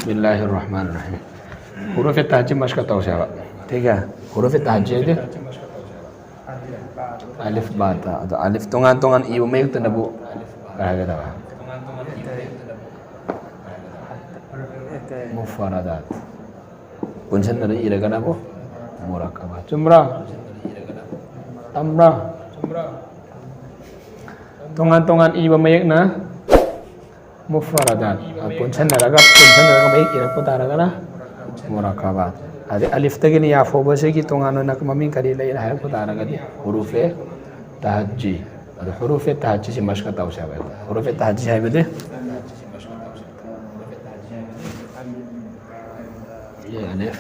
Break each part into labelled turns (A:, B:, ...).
A: बिस्मिल्लाहिर्रहमानिर्रहीम हुरूफ तहज्जी मश्क तौसिया ठीक है हुरूफ तहज्जी दे अलिफ बा ता अदो अलिफ तोंगान तोंगान इबो मयक तनबु कहागे दबा मुफरदात पुंसन नरे इरगा नबो मुरक्कबा चुमरा तमरा तोंगान तोंगान इबो मयक ना मुफरदात पुंसन नरगा मयक इरक तारगा ना मुरक्कबा अदे अलिफ तगिनी याफोबसे की तोंगानो नक ममिंग करी ले है तारगदी हुरूफे तहज्जी अदो हुरूफे तहज्जी से मश्क तौसिया बे हुरूफे तहज्जी है बदे ये अलिफ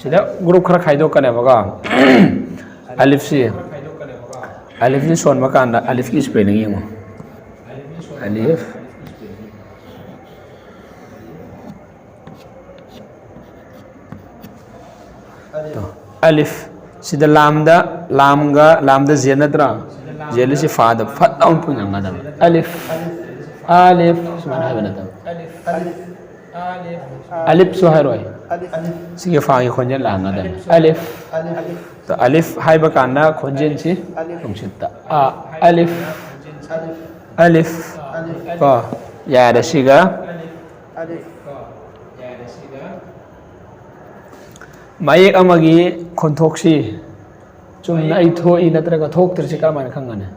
A: सिदा ग्रुप खरा खाइदो कने बगा अलिफ से सोन मकान अलिफ की स्पेलिंग यमो अलिफ तो अलिफ सिदा लामदा जेनत्रा जेल से फाद फत आउन पुंगा दा अलिफ अलिफ सुमान है बना अलिफ सो है रोय सिगे फा के खोंजन लांगा दा अलिफ तो अलिफ हाय बकाना खोंजन सी तुमसिता आ अलिफ को या रसिगा मायक अमगी खोंथोक्सी चुमना इथोई नत्रगा थोक्तरसे करमान खंगने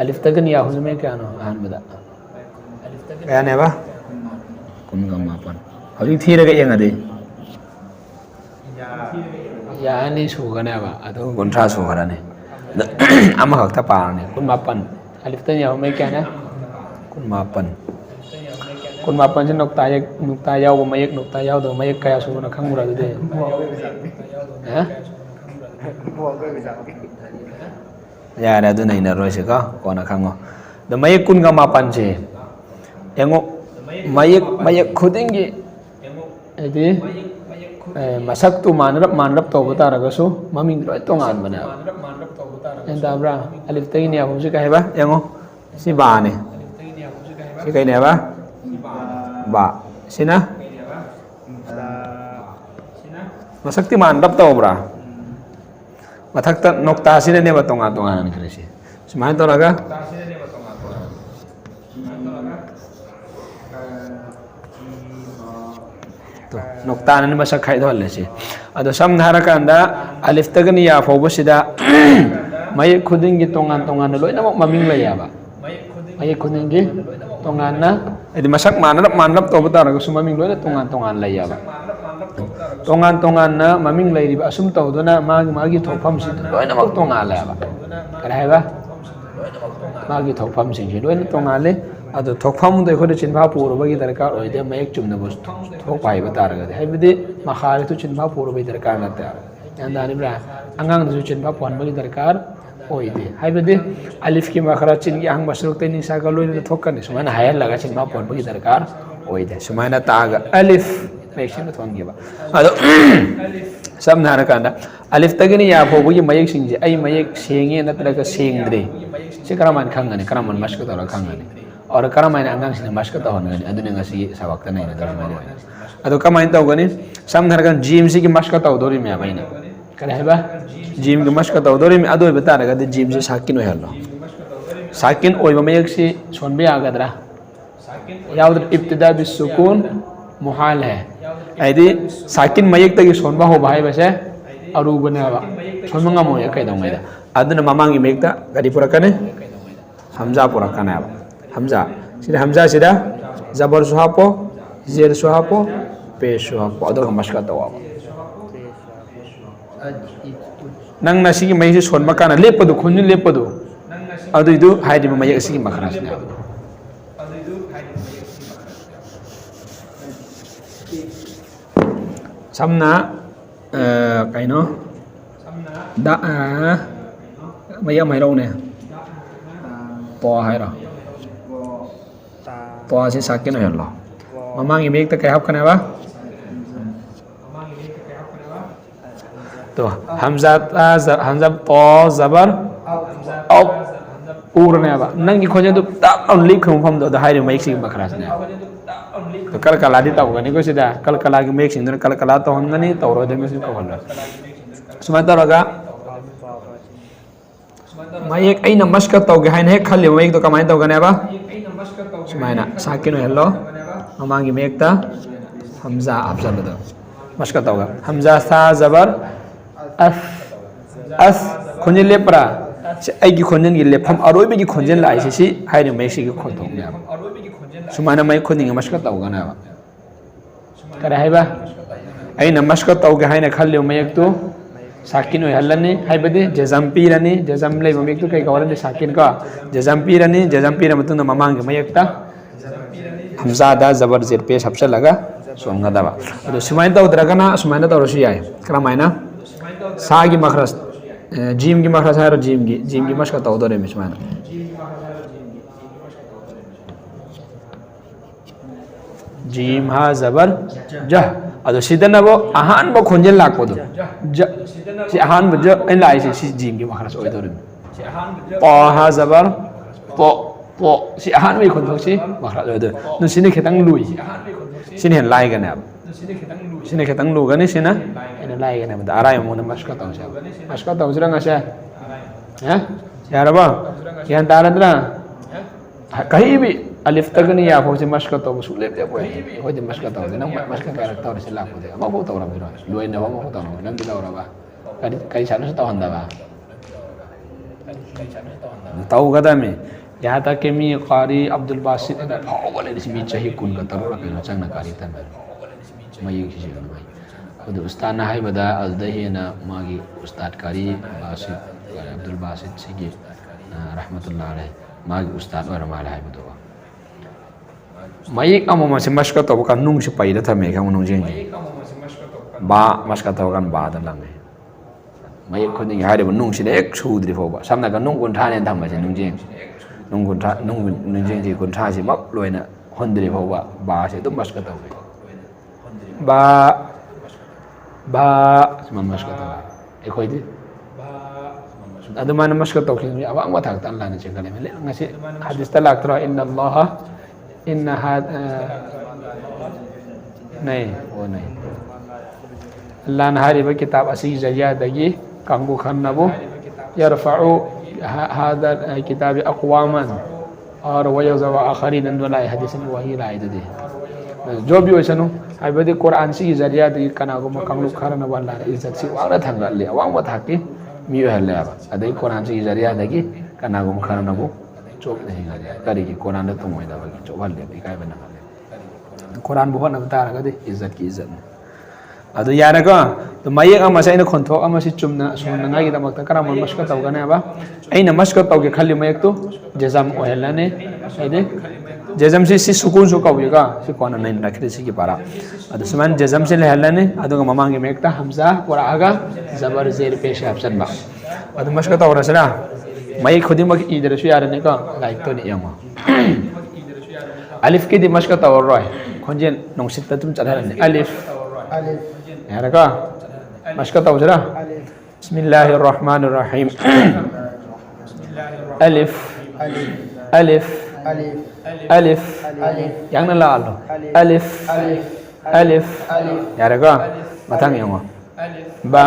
A: अलिफ तगन या हुजमे क्यानो अहनबदा याने बा कुनगा मापन हजि थीरगा यंगदे यानी सुगने बा अदो गुंठा सुगराने अमा खक्ता पारने कुन मापन अलिफ तन या हुजमे क्याने कुन मापन से नुक्ता याव मयक नुक्ता याव दो मयक कया सुना खंगुरा दे हैं यार अदु नै न रोइसे का कोना खंगो द मयक कुन गा मापन से यंगो मयक खुदिंगी एदि मसक तु मानरप तो बता रगसु ममिंग लोय तोंगान बना एंदाब्रा अलिफ तगिन या हुजि कहबा यंगो सि बाने सि कइने बा बा सिना मसक्ति मानरप तौब्रा मथक्ता नोक्ता सिने ने बतोंगा तोंगान करेसि सुमान तोरागा तो नोक्ता ने मसक खाइ दोलेसि अदो समधारा कांदा अलिफ तगनि या फोबसिदा मय खुदिंगी तोंगान लोइनमक ममिंग लयाबा मय खुदिंगी तोंगाना यदि मसक मानरप तौब तारगसु ममिंग लोइना तोंगान लयाबा तोंगान ना ममिंग लैरिबा असुम तौदना मागी थोफम सि लोइनमक तोंगान लयाबा करायबा मागी थोफम सिंग लोइना तोंगाले अदो थोफम दो खोदे चिन्भा पुरबगी दरकार ओइदे मयक चुमना बस थोक पाइबा तारगदे हैबदि मखारे तो चिन्भा पुरबगी दरकार नते यांदानिब्रा अंगांग दु चिन्भा पनबगी दरकार ओइदे हैबदि अलिफ की मखरा चिन की आंग मसरुक तैनि सागा लोइना थोकने सुमाना हायल लगा चिन्भा पनबगी दरकार ओइदे सुमाना तागा अलिफ मेक्सिन थोंगेबा अदो समनारा कांदा अलिफ तगनि या फोबगी मयक सिंजे आई मयक सेंगे नत्रगा सेंगद्रे से करामान खंगने करामान मस्क तोरा खंगने और करामाइन अंगांग सिने मस्क तोहनगनि अदुने ngasi सवक्ता नै नदरमाने अदो कमाइन तौगनि समनारा कान जिम सि की मस्क तौदोरि मे आबाइना करायबा जिम की मस्क तौदोरि मे अदोय बतारगा दे जिम से साकिन ओहलो साकिन ओइबा मयक सि सोनबे आगदरा यावद इब्तिदा बिसुकून मुहाल है ऐदि साकिन मयक तगी सोनबा हो भाई बसे अरुबनेबा सोनमंगा मोय कैदोंगैदा अदुना ममांगी मेकता गरि पुरकने हमजा पुरकनेबा हमजा सिदा जबर सुहापो जेर सुहापो पे सुहापो अदो मस्का तवाबा नंग नसिगी मयसे सोनमा काना लेपदु खुनि लेपदु अदुइदु हाइदिबा मयक सिगी मखरासने समना कइनो दा मया मैरौने पो हाइरो पो से साकिन हेलो ममांगी मेक त कहब कनेबा तो हमजा तो जबर औ उरनेबा नंगी खोजे तो ता लिख खम दो हाइरे मयक सिगी मखरासने तो कल कला दी तौगनी को सिदा कल कला की मेक सिंदर कल कला तो होंगनी तौरो दे में को हल्ला सुमा तौरगा मयक ऐ नमस्क तौगे हाइन हे खल्ले मयक तो कमाई तौगने बा सुमाइना साकिनो हेलो ममांगी मेकता हमजा अफजल दो मस्क तौगा हमजा सा जबर अस खुंजन लेपरा ऐगी खुंजन की लेफम अरोइबे की खुंजन लाई सी हाइने मेक सी की खुंतों ने सुमाइना मयक खुंदिंग मस्क तौगना बा करे हाइबा ऐ नमस्क तौगे हाइने खल्ले मयक तो साकिन हल्लनी हाइबदि जेजम पीरनी जेजम ले मयक तो कई कवरन साकिन का जेजम पीरनी जेजम पीर मतुन ममांग मयकता हमजा दा जबर जेर पेश हबसे लगा सोंगा दबा तो सुमाइन तौद्रगना सुमाइन तौरसु याय क्रमाइना सा की मखरस जीम की मखरस है जीम की मस्क तौदरे में सुमाइन जीम हा जबर ज अदो सिदनबो अहान बो खोंजेल लाकोदो ज si ahan bejo en lai si jim ki makras oi dorin po ha zabar po si ahan wi khon thok si makras oi do nu sini khetang lui sini hen lai ga na sini khetang lu ga ni sina en lai ga na da arai mo na maska taw sa nga sa ha ya ba yan taradra kahi bi alif tagni ya fo si maska taw su le de boy ho de maska taw de na maska ka taw si la ko de ma ko taw ra bi ro lu en ba ma ko taw na bi taw ra ba कई सालों से तो हंदा बा ताऊ गदा में यहाँ तक कि मी कारी अब्दुल बासित ने भाव वाले रिश्मी चाहिए कुल का तरुण पे ना चंग नकारी था मैं ये किसी को नहीं खुद उस्ताद ना है बता अज़दही ना मागी उस्ताद कारी बासित अब्दुल बासित से कि रहमतुल्लाह अलैह मागी उस्ताद और हमारा है बता मैं एक अमोमा से मशक़त तो वो कानून से पैदा था मैं क्या उन्होंने जेंगे बा मशक़त तो वो कान बाद लंगे मयक खुदिंग हाइब नुंग सिने एक छुद्रि फोबा सामना का नुंग कुंठा ने थम बसे नुंजें नुंग कुंठा नुंजें जी कुंठा से मक लोइना होंद्रि फोबा बा से तुम मस्क तौ बा सम मस्क तौ ए खोइदि अदमान मस्क तौ खिन अवांग वा थाक तन लाने चेगले मेले ngasi hadis ta lak tro inna allah inna had नहीं वो नहीं अल्लाह ने हर किताब असी जरिया दगी कंगू खन्नबो यरफउ हादा किताब अक़वामन और वयज़व आखरीन वला हदीस में वही लाए दे जो भी होसनु हाइबदि कुरान सी जरिया दगी कनागो कंगू खरन वला इज्जत सी वांग थांगा ले वांग वा थाकी मी हले अदई कुरान सी जरिया दगी कनागो खरनबो चोक नहीं गया करी कुरान तो मोइदा बगी चोबल ले बिकाय बना कुरान बहुत नबता रगदि इज्जत की इज्जत अदो यारगा तो मयक अमा से खोंथोक अमा से चुमना सोनंगा की दमक करा मन मस्क तौगने बा ऐना मस्क तौगे खल्ली मयक तो जेजम ओहलने ऐदे जेजम से सुकून सु कौयगा से कोना नैन रखरे से की पारा अदो समान जेजम से लेहलने अदो ममांगे मेकता हमजा और आगा जबर जेर पेश ऑप्शन बा अदो मस्क तौरसना मयक खुदिमक इदरसु यारने का लाइक तो नि यमा अलिफ की दि मस्क तौर रोय खोंजेन नोंसित तुम चलहरने अलिफ ya raka maska tahu sudah Bismillahirrahmanirrahim alif alif alif yang nalal alif alif ya raka matang yang ba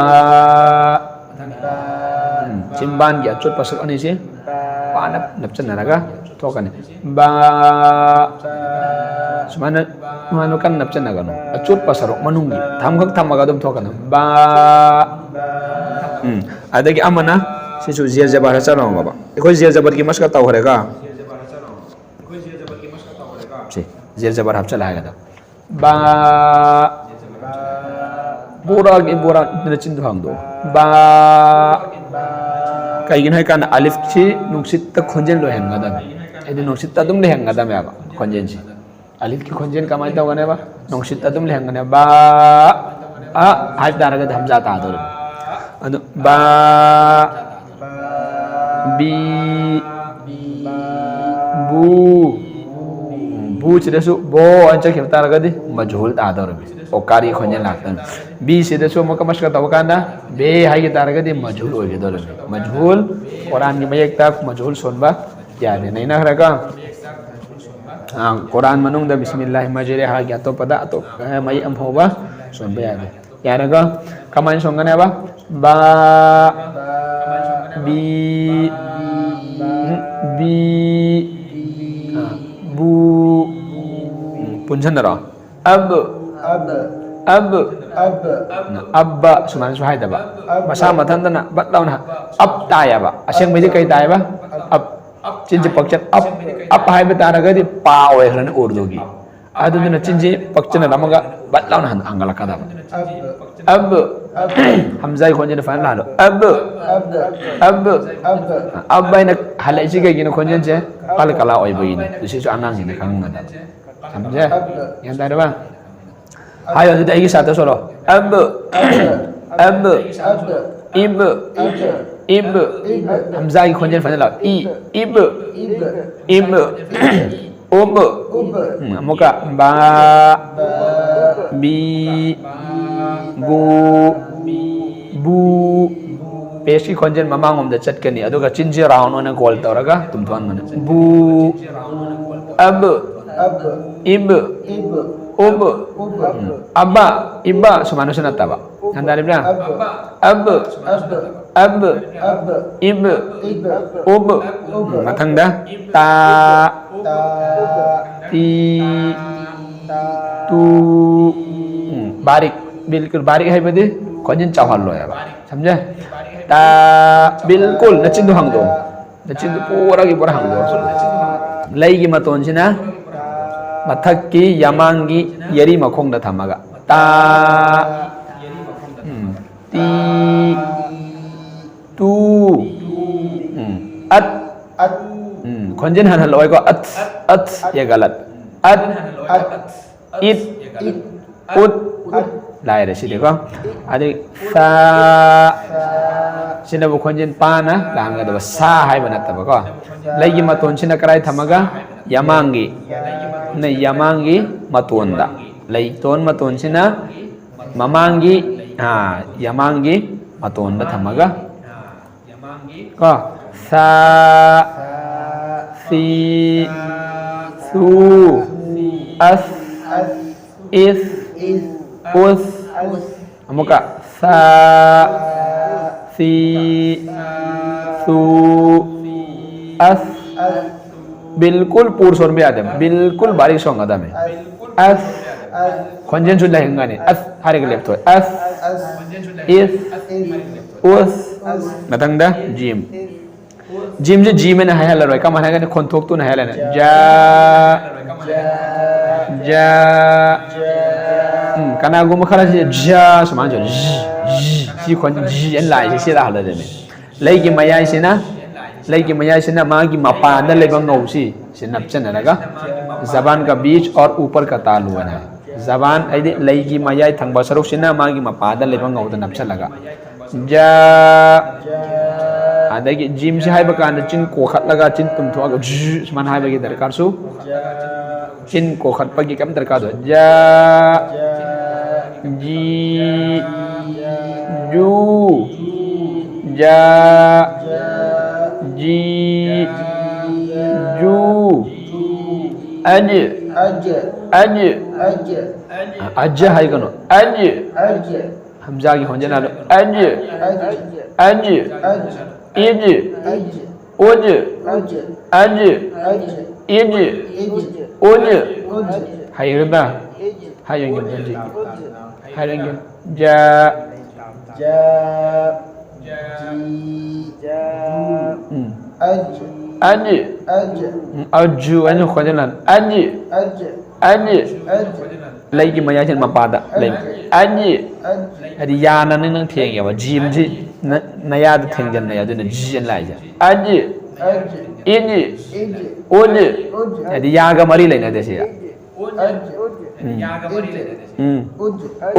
A: cimban ya cut pasuk ani sih panap napcan raka tokan ba Semana manu kan napcan naga no acut pasarok manungi thamgak thamaga dum thokana ba adagi amana sisu zia jabar chalo baba ekoi zia jabar ki maska taw horega si zia jabar hap chala ga ba bora ne chin thang do ba kaigin hai kan alif chi nuksit ta khonjen lo hen ga da edi nuksit ta dum le hen ga da me ba khonjen chi alif की खोंजेन कमाई तो गने बा नोंसित तुम लेंगने बा आ हाथ दारगा हमजा ता दो अनु बा बी बू बू चिदसु बो अंचा खेता रगा दि मजहूल ता दो ओकारी खोंजेन लागतन बी सिदसु मका मस्का तव कांदा बे हाई के तारगा दि मजहूल हो गेदो मजहूल कुरान की मयक तक मजहूल सोनबा याद नहीं ना रगा Quran manungda bismillah majire hagi atopada atop mai am hoba sombe ade yaraga kaman songane ba ba bi bi bu punjandara ab abba suman su haida ba masa matandana batlauna ab taya ba aseng mai kai taya ba ab cinji pakchan ab hai ba taragadi pa oy ran urdu gi aduna cinji pakchan namaga batlauna han angala kada ba ab hamzai khonje fa la ab abbaina halai ji ga gina khonje je kala kala oy ba gini disi su anang ni kang ngada samje yang tadi ba ayo sudah iki satu solo ab ibu hamzah ki khonjen fa la ibu muka ba bi bu peski khonjen mamangom da chatkani aduga chinji round ona call tawraga tumthwan man bu ab ibu abba ibba sumanu sunata ba andari bla ab ibu matangda ta ti tu barik बिल्कुल बारीक है बदे खोजन चावल लो यार समझे ता बिल्कुल नचिन दो हंग दो नचिन दो पूरा की पूरा हंग दो लई की मतों से ना मथक की यमांगी यरी मखोंग द थमागा ता ती तू अत खोजन हन लोय को अत ये गलत अत इत ut lai da sini ko adi sa sina bu khonjin pa na langa da sa hai bana ta ba ko lagi maton sina karai thamaga yamangi na yamangi matonda lai ton maton sina mamangi yamangi maton da thamaga ko sa si su as is us muka sa si su as बिल्कुल पूर सोन में आते बिल्कुल बारीक सॉन्ग आता में as खोजन सुन लहेंगा ने as हर एक लेफ्ट हो as is us नतंग दा जिम जिम जे जी में ना है हला रोय का माना का खोंथोक तो ना है लेना जा ja kana goma khala ji ja sama jo ji kon ji yan lai ji la hala de me lai ki mayai sina ma ki mapa na le bang ngau si sinap chen na ga zaban ka बीच और ऊपर का ताल हुआ है जबान ai lai ki mayai thang ba saruk sina ma ki mapa da le bang ngau da nap cha laga ja adagi jim si hai ba kan chin ko khat laga chin tum tho ga ji man hai ba ki darkar su chin ko khat pagi kam darkar do ja ji ju ja ji ju aj hai kano aj hamza ki honjana lo aj ij uj aj ij uj hai renda hai yang janji hai yang ja aj aju anu khojana aj lagi maya chen mapada lagi aj adi yana nang theng ya ba jim ji naya da theng jan naya dun ji jan lai ja aj iji uj adi yaga mari lai na de se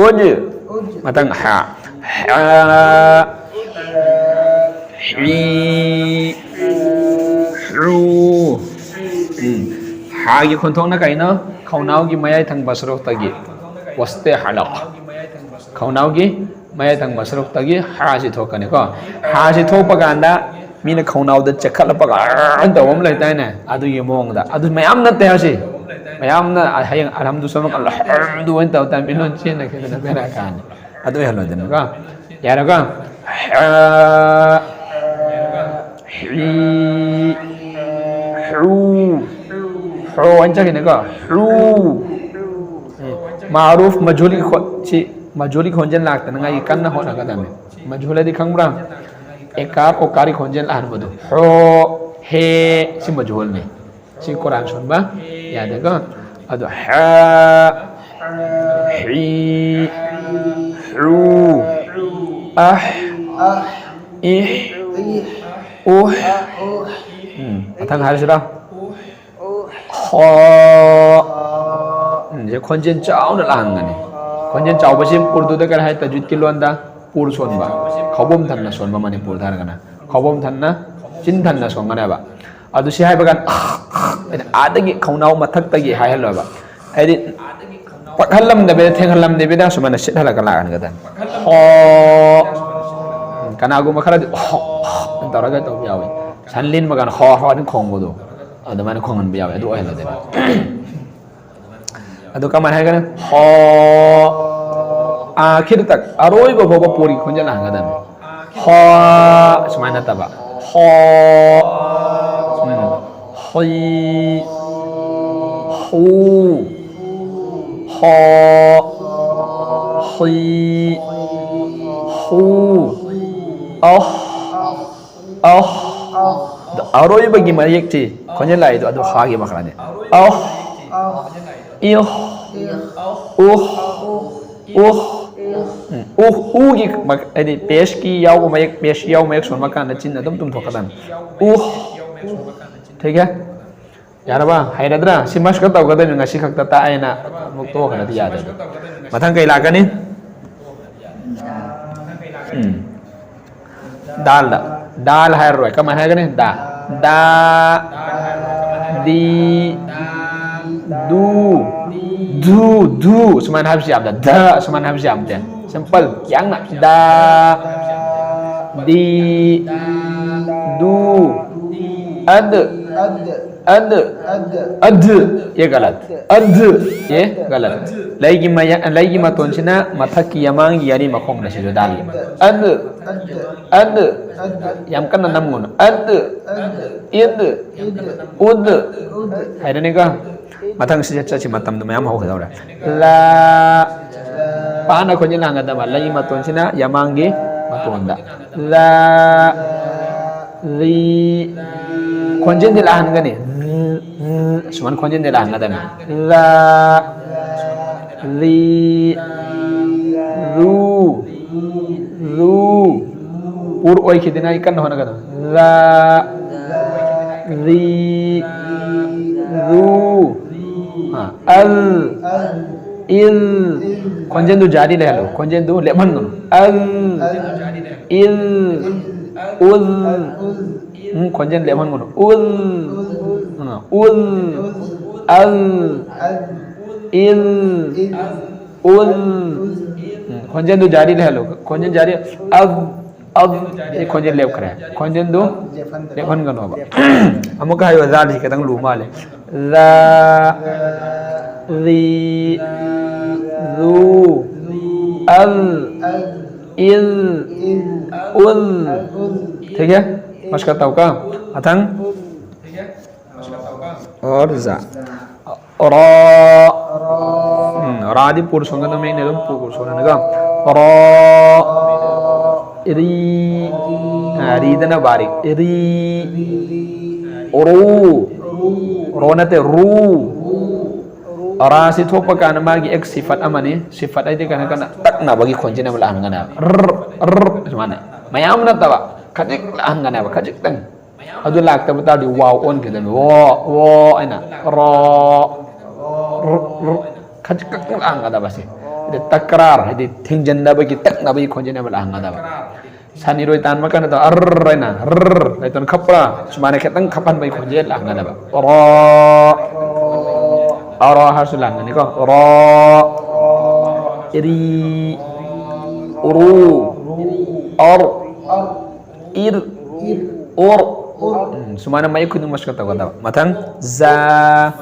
A: uj matang ha hi ru ha gi khon thong na kai no khaunau gi mayai thang basrok tagi waste halaq khaunau gi mayai thang basrok tagi ha si thokane ko ha si thopa ganda mina khaunau da chakhala pa ga an tawam lai tai na adu gi mong da adu mayam na te ha si mayamna hayang alhamdu sama alhamdu wa anta tan binon chen na kena bera kan adu ya lo den ka ya ra ka hi hu hu anja kena ka hu ma'ruf majhuli si majhuli khonjen lakta ngai kan na hona ka dame majhula di khangbra ekar okari khonjen lan bodu ho he si majhul ne si Quran sun ba ya de ka adu ha hi hu ah ih thang hai sira ho je khonjen chau na lang ne khonjen chau ba sim urdu da kar hai tajwid ki lon da pur son ba khobom than na son ba mani pur thar kana khobom than na chin than na son kana ba adu si hai ba kan adagi khaunau mathak tagi hai halo ba adi pakhalam da be thenghalam de be da sumana sit hala kala kan gadan ho kana gu makhara di ho taraga to yawi sanlin magan ho ho ni khong bodo adu man khongan be yawi adu ai la de adu kaman hai kan ho akhir tak aroi ba ba puri khonja la gadan ho sumana ta ba ho hoi hu ho hoi hu oh aroi bagi mayek ti khonja lai tu adu ha gi makra ne oh ih gi adi pesh ki yaw mayek pesh yaw mayek son makan na chin adum tum thokadan ठीक है यार बा हाइरद्रा सिमस का तव गदन ngasi khakta ta aina mukto kana di yada mathang kai lagani dal dal hai roi ka mana gani da da di du seman habis siap da seman habis siap da simple yang nak da di du ad ये गलत ये गलत लाइगी मतों से ना मथा की यमांग यानी मखों न से जो डाली ad यम का नम गुन ad id ud है रहने का मथंग से चच्ची मतम तो मैं हम हो गया उड़ा la पाना खोजने लांगा दबा लाइगी मतों से ना यमांगी मतों दा la li konjen di lahan gani cuman konjen di lahan ada la li ru pur oi khidina ikan hona kana la li ru al il konjen du jadi le halo konjen du le man al il ul konjen lemon ngono ul al il ul konjen do jari le halo konjen jari ab ये konjen lev kare konjen do lemon ngono ba amuka hayo zal hi kadang lu male la li ru al il ul ठीक है मशका तौका अथंग और जा ra ra di pur songa na mai ne dum pur songa na ga ra ri ri dana bari ri ru na te ru ra si thopa kana magi ek sifat amani sifat ai de kana kana tak na bagi khonjina mala ngana mana mayam na tawa kajik lah ngana ba kajik tang adu lak ta bata di wow on ke dan wo aina ro kajik lah ngada ba si de takrar de thingjan da bagi tak na bagi khonjina mala ngada ba sani roi tan makan ta aina ai ton khapra sumane ketang kapan bai khonjen lah ngada ba ro hasulan ni ko ro iri uru or ir or Sumana mayik khuding mas ka tawada mathang za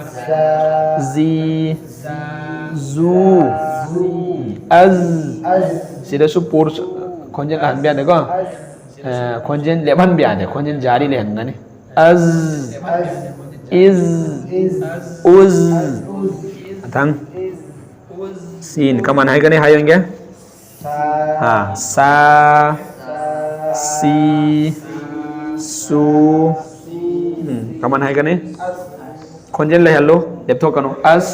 A: zi zu az sida su pur khonjen han biya ko khonjen leban biya ne khonjen jari le han ne az iz uz mathang sin kaman hai ka ne hayenge ha sa si su kaman hai ka ne khonjen le hello lepthok kanu as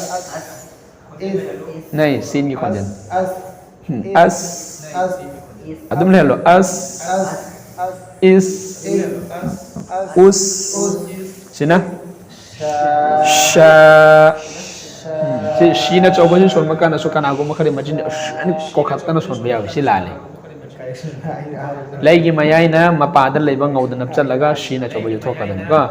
A: नहीं सीन की खोजन अस अदम ले लो अस इस उस सिना शा शी ना चौबो से सोन मकान सो काना गो मखरे मजिन को खतना सोन बिया सि लाले लैगी मयाई ना मपाद लेबा ngौद नपचल लगा शी ना चौबो थोकदन को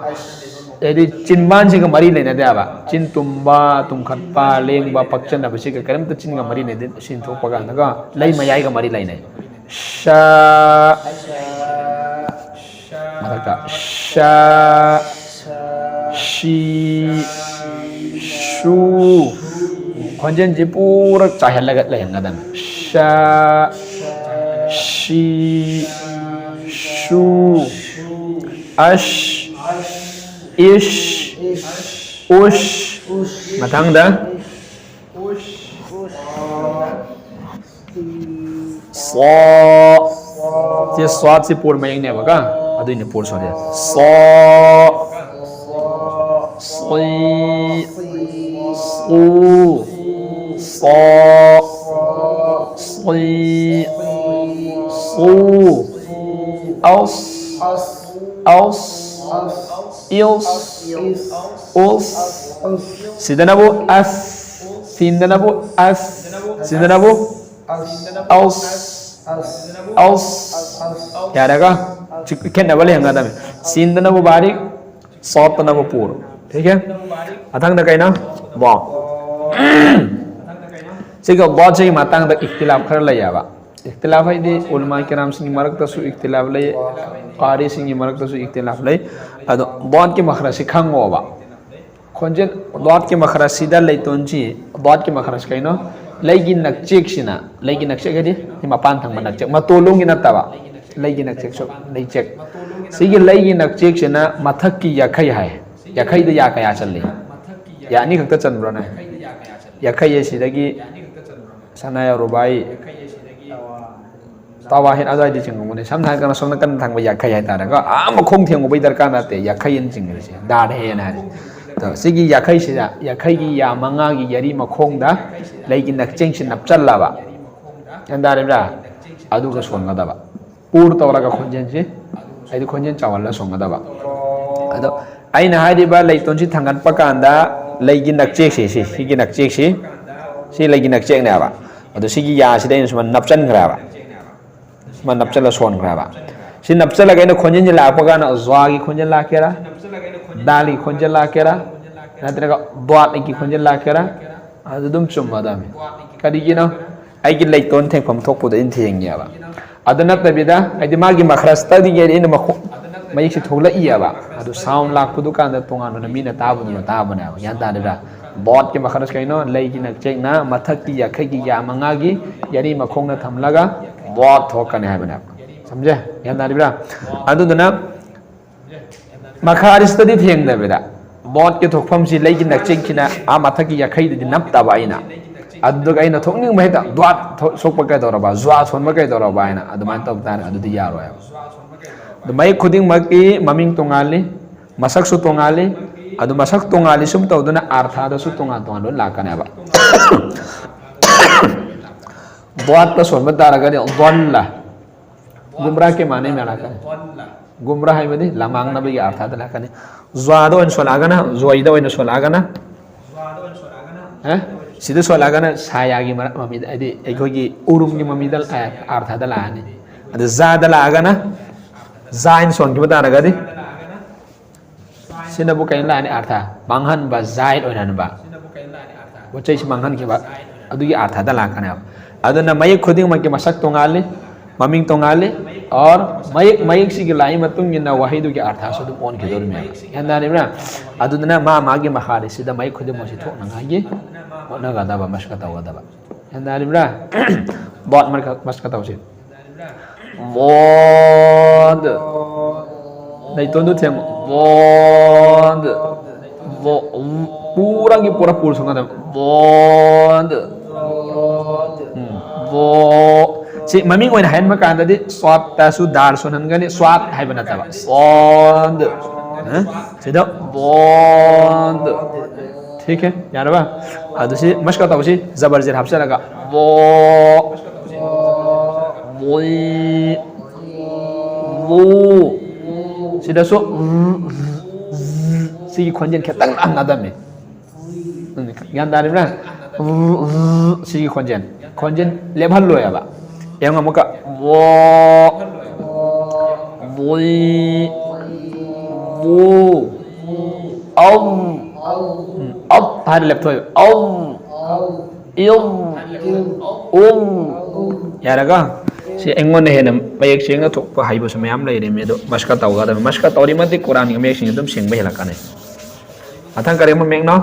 A: यदि चिनबान से मरी लेना देबा चिन तुम्बा तुम खटपा लेंबा पक्चन बसे के करम त चिन ग मरी ने दे सिन थोक पगा न ग लै मयाई ग मरी लाइने शा मरका शा शी शु खंजन जी पूरा चाहे लगत ले ngदन शा शी शु अश ish ush matang da so je swat si pur mayang ne baga adu ne pur so so soi su so soi su aus aus ils os sidanabu as sindanabu as sidanabu aus aus ya daga kenna bale hanga dame sindanabu bari sotanabu pur ठीक है अथंग द कइना वा सिगा वा चाहिँ मातांग द इख्तिलाफ खर लयाबा इख्तिलाफ है दे उलमा किराम सिंग मरक तसु इख्तिलाफ लय कारी सिंग मरक तसु इख्तिलाफ लय अदो दॉट के मखरस खंगोबा खोंजन दॉट के मखरस सीधा लैतोंची दॉट के मखरस कइनो लैगी नकचेक सिना लैगी नकचेक गदि मपान थंग नकचेक मतोलोंगी नतबा लैगी नकचेक सो लैचेक सिगी लैगी नकचेक सिना मथक की याखै है याखै द या कया चलले यानी खक्त चनब्रो ना याखै सिदगी सनाया रुबाई तावाहिन अजाय दि चिंगमने समना कन सोना कन थांग याखै है तारा को आम खोंग थेंगो बै दरकार नाते याखै इन चिंगरे से दाद है ना तो सिगी याखै सिदा याखै की या मंगा की यरी मखोंग दा लैगी नकचेंग सिन नपचल्लाबा अंदारेबा अदु का सोंगदाबा पूर तवरा खोंजेन से आइदि खोंजेन चावल्ला सोंगदाबा अदो आइना हादिबा लैतोंसी थांगन पकांदा लैगी नकचेक से सिगी नकचेक से लैगी नकचेक नाबा अदो सिगी या सिदा इन सुमन नपचन खराबा मन नपचल सोन खराबा सि नपचल गैन खोंजेन लापगा ना ज्वागी खोंजेन लाकेरा दाली खोंजेन लाकेरा नत्रगा द्वात की खोंजेन लाकेरा अदुम चुम्मादाम कदिगिनो आइगी लैतोन थेंफम थोकपुदा इन थेंगियाबा अदना तबिदा आइदि मागी मखरस तदिगे इन मखो मयिक से थोला इयाबा अदु साउंड लाकपुदु कांदा तोंगानो मीना ताबना यान तादरा बॉट के मखरस कइनो लैगी नकचेक ना मथक की याखै की या मंगागी यानी मखोंग ना थमलगा बॉट थोकने है बना समझे यान तादरा अदुदना मखारिस्तदि थेंगदबेदा बॉट के थोकफम सि लैगी नकचेक किना आ मथक की याखै दि नपताबा आइना अदुगा आइना थोकनिंग महिता द्वात सोकप कै दरबा ज्वा सोनम कै दरबा आइना अदुमान तबतान अदुदि यारोय माई खुदिंग मकी ममिंग तोंगाली मसक सु तोंगाली अदु मसक तोंगाली सुम तौदुना आर्था दसु तोंगा तोंगालो लाकनेबा द्वात त सोनम तारगदि द्वनला गुमरा के माने में लाकने गुमरा है बदि लमांग नबी आर्था द लाकने ज्वादो इन सोलागना जोइदो इन सोलागना हैं सिदे सोलागना सायागी ममी अदि एखोगी उरुमगी ममीदल आर्था द लाने अदु जादा लागाना जाइन सोन की बता रहा थी सिनबु कहीं लाने अर्था मंगहन बा जाइन ओनन बा वो चाहिए मंगहन के बाद अदुगी अर्था दा लाकने अब अदुना मय खुदिंग मके मसक तोंगाले maming tongali or mayik sigi lai matung ina wahidu ki artha so dum on ki dor me yanda ni na aduna ma magi makhali sida mayik khudu mo si thok na ngagi ona ga da ba mas ka taw da ba yanda ni na bot mas ka taw si mod dai to du them mod vo pura ki pura pul songa da mod vo si maming oina hain ma kan di swat ta su dar sonan gani swat hai bana ta ba bond sida bond ठीक है यार बा अदुसी मस्का ताउसी जबर जर हबसे लगा वो वोई वो sida so si konjen ketang ang nadam ni yan dari na si konjen lebal lo ya ba yang amuka wo woi wo om hari lep toy om ya raga si engon he nam mayek sing na thok pa haibo sa mayam lai re me do maska taw ga da maska taw ri ma ti quran ni mayek sing dum sing ba hela kane athang kare ma mek no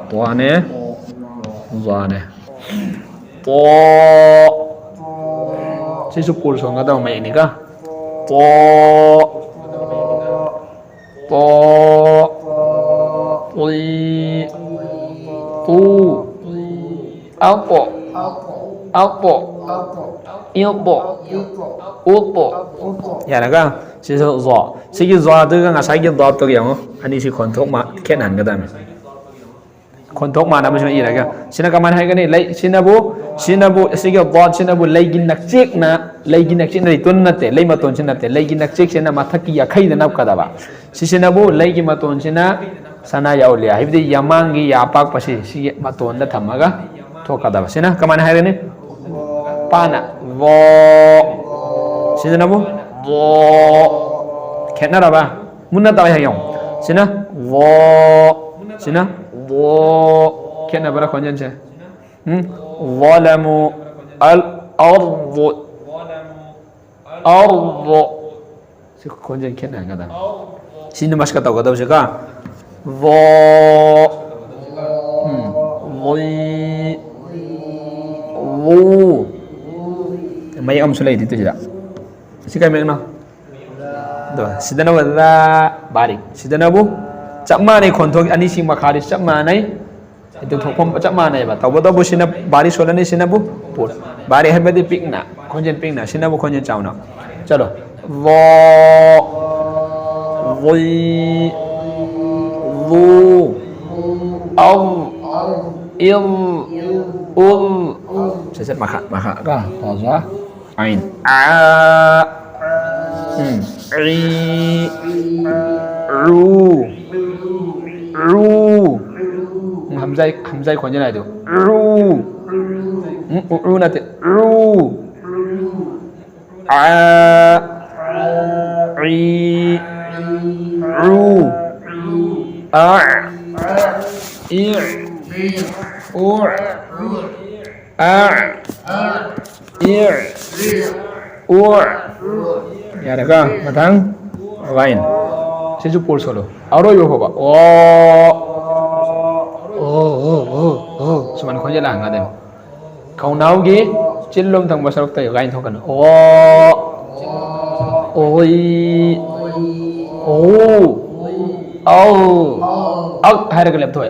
A: to ane zane to si su pul so ga da mayek ni ka to oi tu alpo ilpo ulpo ya naga si so zo si gi zo de ga sai gi do to yang ani si kon thok ma khen han ga da me kon thok ma na ma si ira ga sina ka man hai ga ni lai sinabu si gi do sinabu lai gi nak chek na ri tun na te lai ma ton sina te lai gi nak chek sina ma thaki ya khai da nap ka da ba si sinabu lai gi ma ton sina sana ya ulia hibdi yamangi ya pak pasi si ma ton da thamaga thok ka da ba sina ka man hai ga ni pana vo sina bu vo kena ra ba munna ta ya yong sina vo kena bara konjen se zalamu al ardu si konjen kena ga da sina mas ka ta ga da se ka vo voi wo may am sulay dito sila si kay na do sida na wala barik sida na bu chapma nei khonthok ani si makhari chapma nei itu thokom chapma nei ba taw do bu sina bari sola nei sina bu pur bari ha bedi pikna khonjen pikna sina bu khonjen chawna chalo vo voi vu au il set maka ka taza ain ri ru hamzai konjen ai do ru na te ru ri ru ya ada ka matang lain si pul solo aro yo hoba suman khonje la nga dem kau nau gi chillom thang basarok tay lain thokan oi hai ra lep thoi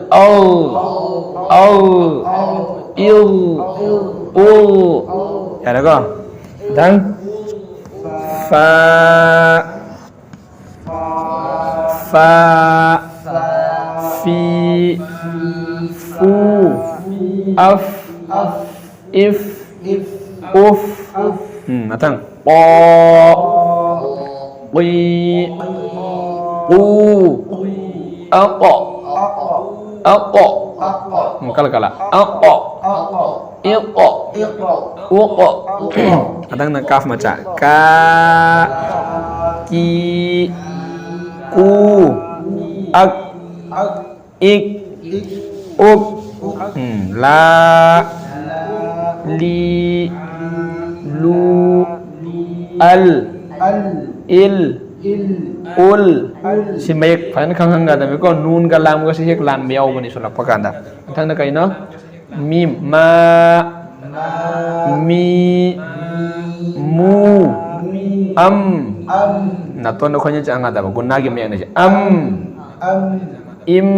A: ya ada ka dan fa fi fu af if uf matang po wi u ako kala ako iko uko adang na kaf maca ka ki ku ak ik uk la li lu al il ul si mayek fan khang hang ga da me ko nun ga lam ga si hek lam yaw bani sulak pakanda thang na kai no mim ma mi mu am na to no khonya cha nga da ba gunna gi me ne im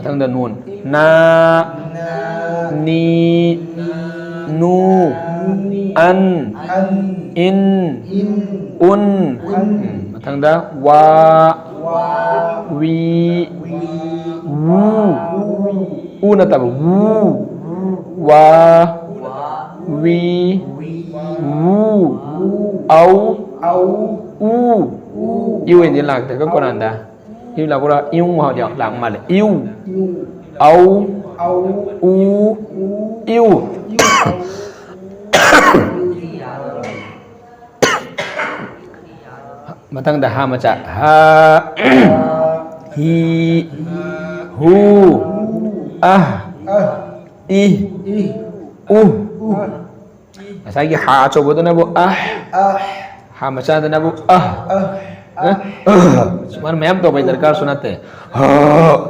A: thang da nun na ni nu an in un thang da wa wi wu na ta wu wa wi wu au u yêu in lạc thì có con nào ta yêu là có yêu mà họ làm mà là yêu au u yêu mà thằng đã ha mà chả ha hi hu i u sai cái ha cho bố nó bố ha mà cha nó bố cuman mayam to bay darkar sunate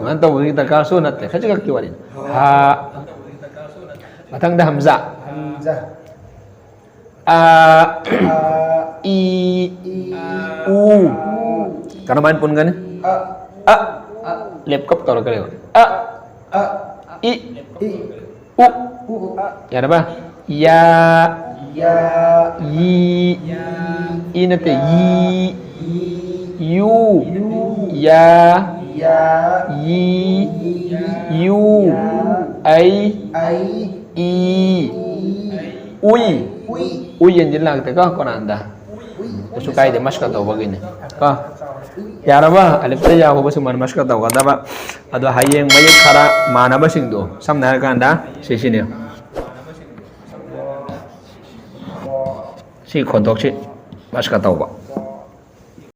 A: man to bay darkar sunate khaja ka kiwarin ha matang da hamza a i u karena main pun kan laptop taruh kali i u ya ada apa ya yi ini teh yi yu ya yi yu ai i uy yang jelas kita kau anda sukai deh mas kata begini kau ya apa alif saja aku masih mas kata kata apa ada hayang banyak cara mana basing tu sama dengan anda sisi ni si kontak si mas kata apa